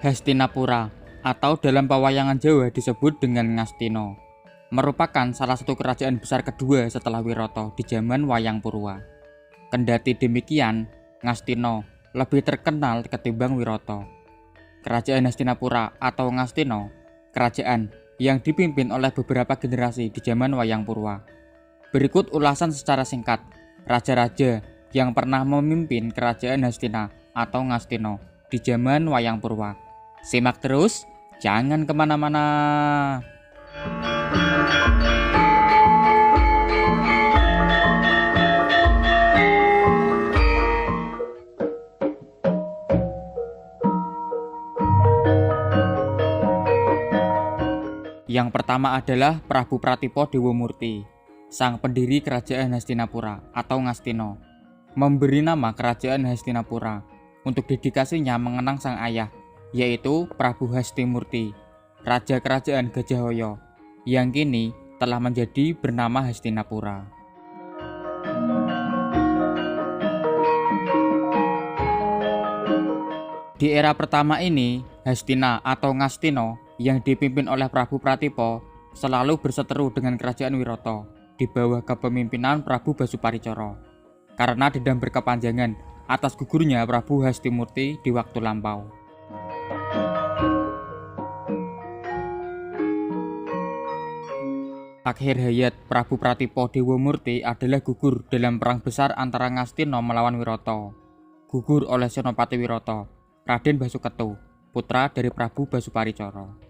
Hastinapura atau dalam pewayangan Jawa disebut dengan Ngastina, merupakan salah satu kerajaan besar kedua setelah Wirata di zaman Wayang Purwa. Kendati demikian, Ngastina lebih terkenal ketimbang Wirata. Kerajaan Hastinapura atau Ngastina, kerajaan yang dipimpin oleh beberapa generasi di zaman Wayang Purwa. Berikut ulasan secara singkat raja-raja yang pernah memimpin kerajaan Hastina atau Ngastina di zaman Wayang Purwa. Simak terus, jangan kemana-mana. Yang pertama adalah Prabu Pratipo Dewamurti, sang pendiri kerajaan Hastinapura atau Ngastina, memberi nama kerajaan Hastinapura untuk dedikasinya mengenang sang ayah, yaitu Prabu Hastimurti, raja kerajaan Gajahhoya, yang kini telah menjadi bernama Hastinapura. Di era pertama ini, Hastina atau Ngastina yang dipimpin oleh Prabu Pratipo selalu berseteru dengan kerajaan Wirata di bawah kepemimpinan Prabu Basuparicoro karena dendam berkepanjangan atas gugurnya Prabu Hastimurti di waktu lampau. Akhir hayat Prabu Pratipo Dewamurti adalah gugur dalam perang besar antara Ngastina melawan Wirata. Gugur oleh Senopati Wirata, Raden Basuketu, putra dari Prabu Basuparicoro.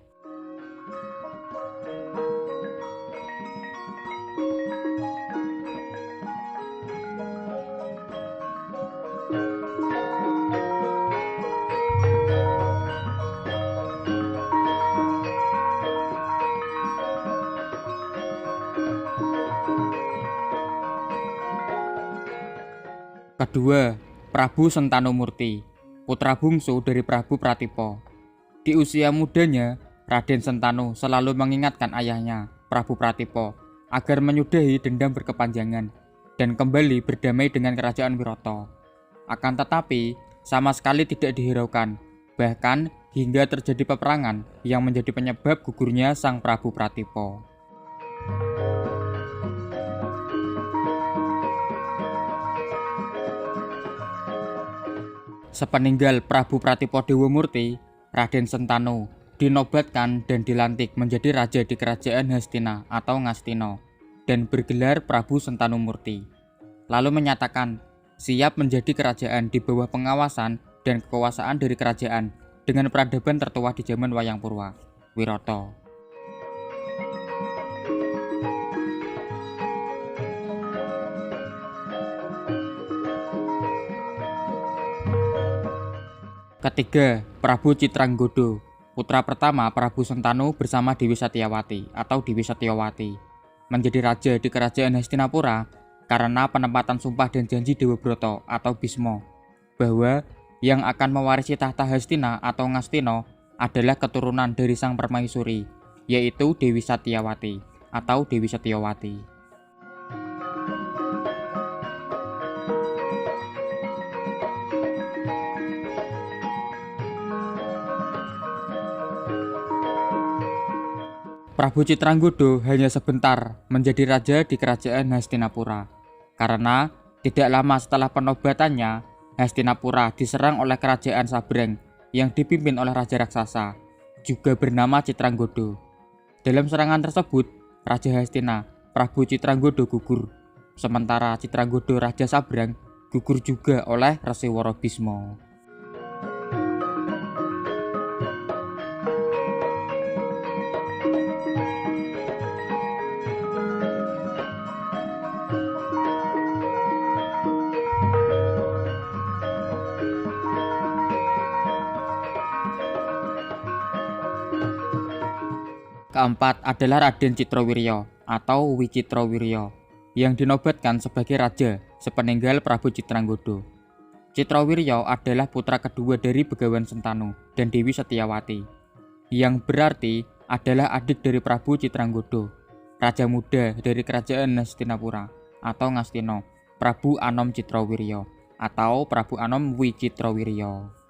Kedua, Prabu Sentanumurti, putra bungsu dari Prabu Pratipo. Di usia mudanya, Raden Sentanu selalu mengingatkan ayahnya, Prabu Pratipo, agar menyudahi dendam berkepanjangan dan kembali berdamai dengan kerajaan Wirata. Akan tetapi, sama sekali tidak dihiraukan, bahkan hingga terjadi peperangan yang menjadi penyebab gugurnya sang Prabu Pratipo. Sepeninggal Prabu Pratipo Dewamurti, Raden Sentanu dinobatkan dan dilantik menjadi raja di kerajaan Hastina atau Ngastina dan bergelar Prabu Sentanumurti. Lalu menyatakan siap menjadi kerajaan di bawah pengawasan dan kekuasaan dari kerajaan dengan peradaban tertua di zaman Wayang Purwa, Wirata. Ketiga, Prabu Citranggoda, putra pertama Prabu Sentanu bersama Dewi Satyawati atau Dewi Satyawati, menjadi raja di kerajaan Hastinapura karena penempatan sumpah dan janji Dewabrata atau Bisma bahwa yang akan mewarisi tahta Hastina atau Ngastina adalah keturunan dari sang permaisuri, yaitu Dewi Satyawati atau Dewi Satyawati. Prabu Citranggoda hanya sebentar menjadi raja di kerajaan Hastinapura karena tidak lama setelah penobatannya, Hastinapura diserang oleh kerajaan Sabrang yang dipimpin oleh raja raksasa juga bernama Citranggoda. Dalam serangan tersebut, Raja Hastina, Prabu Citranggoda gugur, sementara Citranggoda Raja Sabrang gugur juga oleh Resiwara Bisma. Keempat adalah Raden Citrowirya atau Wicitrawirya yang dinobatkan sebagai raja sepeninggal Prabu Citranggoda. Citrowirya adalah putra kedua dari Begawan Sentanu dan Dewi Satyawati, yang berarti adalah adik dari Prabu Citranggoda, raja muda dari kerajaan Hastinapura atau Ngastina, Prabu Anom Citrowirya atau Prabu Anom Wicitrawirya.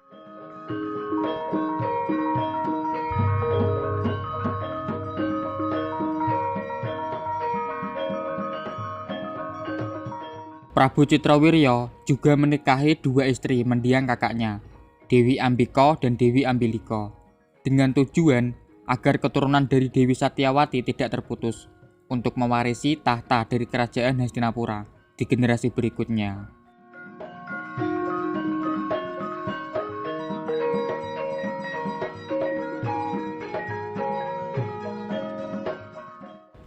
Prabu Citrawirya juga menikahi dua istri mendiang kakaknya, Dewi Ambika dan Dewi Ambilika, dengan tujuan agar keturunan dari Dewi Satyawati tidak terputus untuk mewarisi tahta dari kerajaan Hastinapura di generasi berikutnya.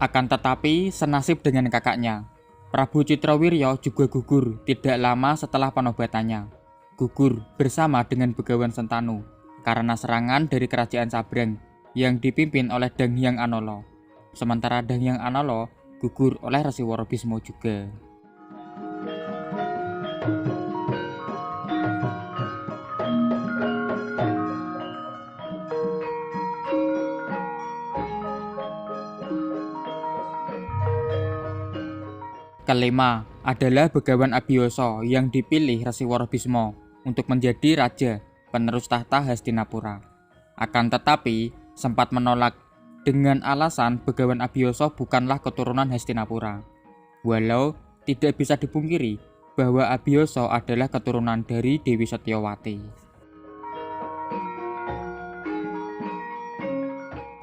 Akan tetapi senasib dengan kakaknya, Prabu Citrawirya juga gugur tidak lama setelah penobatannya. Gugur bersama dengan Begawan Sentanu karena serangan dari kerajaan Sabrang yang dipimpin oleh Danghyang Anala. Sementara Danghyang Anala gugur oleh Rasiwara Bisma juga. Kelima adalah Begawan Abiyasa yang dipilih Rasiwara Bisma untuk menjadi raja penerus tahta Hastinapura. Akan tetapi sempat menolak dengan alasan Begawan Abiyasa bukanlah keturunan Hastinapura. Walau tidak bisa dipungkiri bahwa Abiyasa adalah keturunan dari Dewi Satyawati.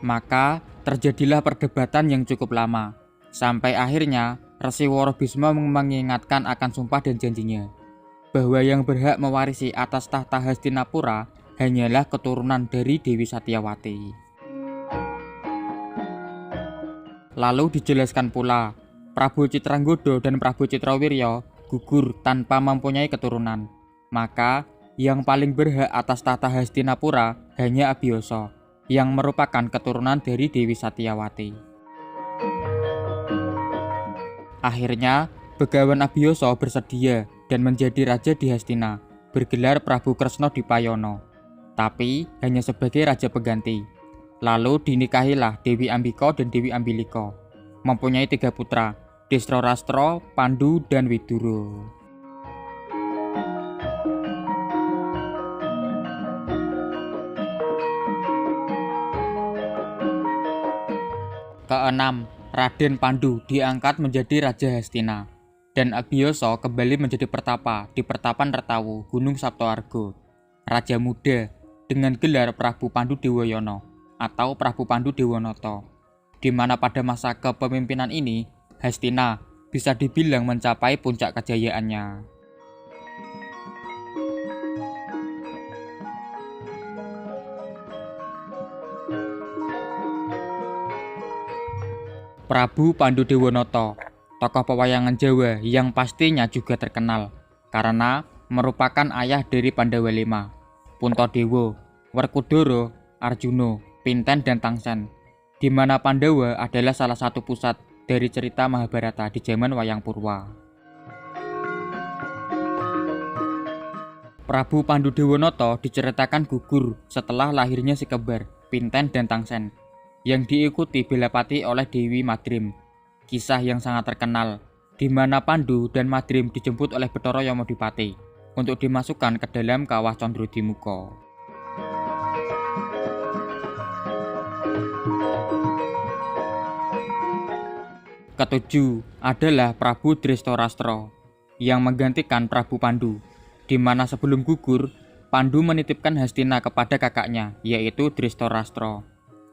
Maka terjadilah perdebatan yang cukup lama, sampai akhirnya Rasiwara Bisma mengingatkan akan sumpah dan janjinya, bahwa yang berhak mewarisi atas tahta Hastinapura hanyalah keturunan dari Dewi Satyawati. Lalu dijelaskan pula, Prabu Citranggoda dan Prabu Citrawirya gugur tanpa mempunyai keturunan. Maka yang paling berhak atas tahta Hastinapura hanya Abiyasa, yang merupakan keturunan dari Dewi Satyawati. Akhirnya, Begawan Abiyasa bersedia dan menjadi raja di Hastina, bergelar Prabu Kresna Dipayana, tapi hanya sebagai raja pengganti. Lalu dinikahilah Dewi Ambika dan Dewi Ambilika, mempunyai 3 putra, Drestharastra, Pandu, dan Widura. Keenam, Raden Pandu diangkat menjadi Raja Hastina, dan Abiyasa kembali menjadi pertapa di Pertapan Retawu, Gunung Saptaarga, raja muda dengan gelar Prabu Pandu Dewayana atau Prabu Pandu Dewanata, di mana pada masa kepemimpinan ini Hastina bisa dibilang mencapai puncak kejayaannya. Prabu Pandu Dewanata, tokoh pewayangan Jawa yang pastinya juga terkenal karena merupakan ayah dari Pandawa 5, Puntadewa, Werkudara, Arjuna, Pinten, dan Tangsen, di mana Pandawa adalah salah satu pusat dari cerita Mahabharata di zaman Wayang Purwa. Prabu Pandu Dewanata diceritakan gugur setelah lahirnya si kembar Pinten dan Tangsen, yang diikuti Belapati oleh Dewi Madrim. Kisah yang sangat terkenal, di mana Pandu dan Madrim dijemput oleh Bathara Yamadipati untuk dimasukkan ke dalam kawah Candradimukha. Ketujuh adalah Prabu Drestharastra yang menggantikan Prabu Pandu, di mana sebelum gugur, Pandu menitipkan Hastina kepada kakaknya, yaitu Drestharastra.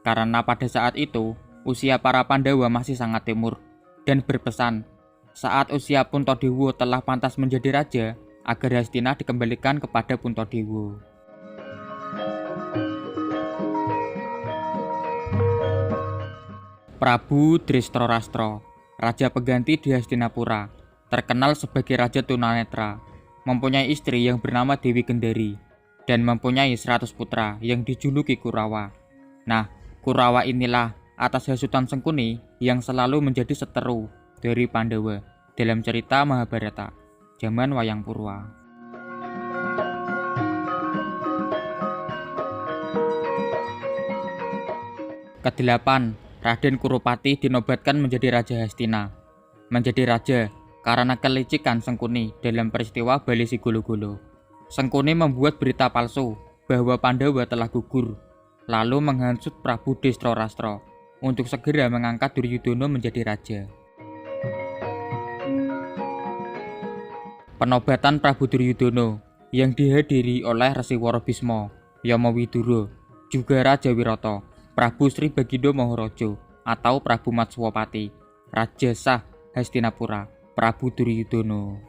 Karena pada saat itu, usia para Pandawa masih sangat timur, dan berpesan, saat usia Puntadewa telah pantas menjadi raja, agar Hastina dikembalikan kepada Puntadewa. Prabu Drestharastra, raja pengganti di Hastinapura, terkenal sebagai raja tunanetra, mempunyai istri yang bernama Dewi Gendari, dan mempunyai 100 putra yang dijuluki Kurawa. Nah, Kurawa inilah atas hasutan Sengkuni yang selalu menjadi seteru dari Pandawa dalam cerita Mahabharata zaman Wayang Purwa. Kedelapan, Raden Kurupati dinobatkan menjadi Raja Hastina. Menjadi raja karena kelicikan Sengkuni dalam peristiwa Bali Sigolo-golo. Sengkuni membuat berita palsu bahwa Pandawa telah gugur, lalu menghasut Prabu Drestharastra untuk segera mengangkat Duryudana menjadi raja. penobatan Prabu Duryudono yang dihadiri oleh Resi Worobisma, Yama Widura, juga Raja Wirata, Prabu Sri Bagindo Maharaja atau Prabu Matswapati, Raja Sah Hastinapura, Prabu Duryudono.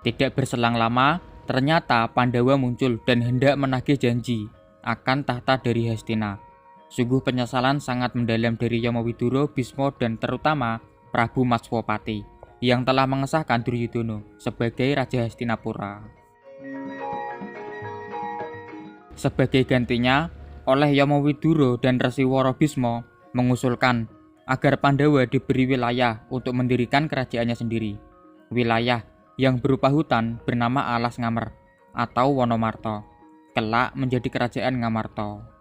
Tidak berselang lama, ternyata Pandawa muncul dan hendak menagih janji akan tahta dari Hastina. Sungguh penyesalan sangat mendalam dari Yama Widura, Bisma dan terutama Prabu Matswapati yang telah mengesahkan Duryudono sebagai Raja Hastinapura. Sebagai gantinya, oleh Yama Widura dan Resi Worobisma mengusulkan agar Pandawa diberi wilayah untuk mendirikan kerajaannya sendiri. Wilayah yang berupa hutan bernama Alas Ngamer atau Wonomarta, kelak menjadi Kerajaan Ngamarta.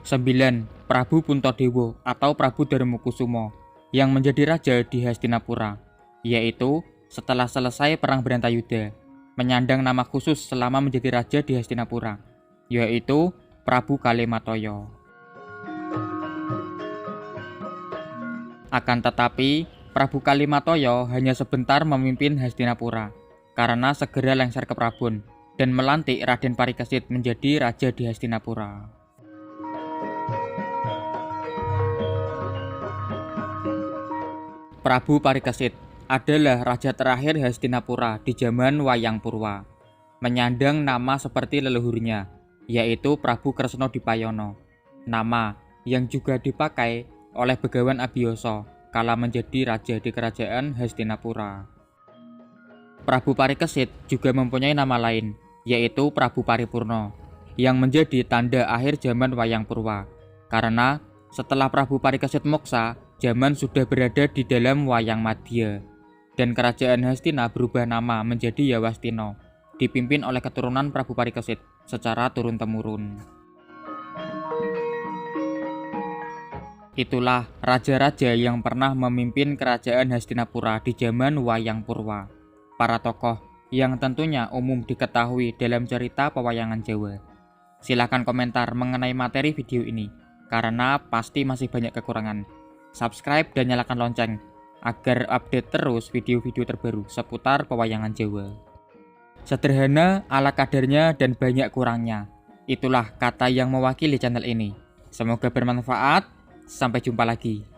Sembilan, Prabu Puntadewa atau Prabu Darmakusuma yang menjadi raja di Hastinapura, yaitu setelah selesai Perang Bharantayuda, menyandang nama khusus selama menjadi raja di Hastinapura, yaitu Prabu Kalimataya. Akan tetapi, Prabu Kalimataya hanya sebentar memimpin Hastinapura, karena segera lengser ke Prabon dan melantik Raden Parikesit menjadi raja di Hastinapura. Prabu Parikesit adalah raja terakhir Hastinapura di zaman Wayang Purwa, menyandang nama seperti leluhurnya, yaitu Prabu Kresna Dipayana, nama yang juga dipakai oleh Begawan Abiyasa kala menjadi raja di Kerajaan Hastinapura. Prabu Parikesit juga mempunyai nama lain, yaitu Prabu Paripurna, yang menjadi tanda akhir zaman Wayang Purwa, karena setelah Prabu Parikesit moksa, zaman sudah berada di dalam Wayang Madya, dan Kerajaan Hastina berubah nama menjadi Yawastina, dipimpin oleh keturunan Prabu Parikesit secara turun-temurun. Itulah raja-raja yang pernah memimpin Kerajaan Hastinapura di zaman Wayang Purwa. Para tokoh yang tentunya umum diketahui dalam cerita pewayangan Jawa. Silahkan komentar mengenai materi video ini, karena pasti masih banyak kekurangan. Subscribe dan nyalakan lonceng agar update terus video-video terbaru seputar pewayangan Jawa. Sederhana, ala kadarnya, dan banyak kurangnya. Itulah kata yang mewakili channel ini. Semoga bermanfaat. Sampai jumpa lagi.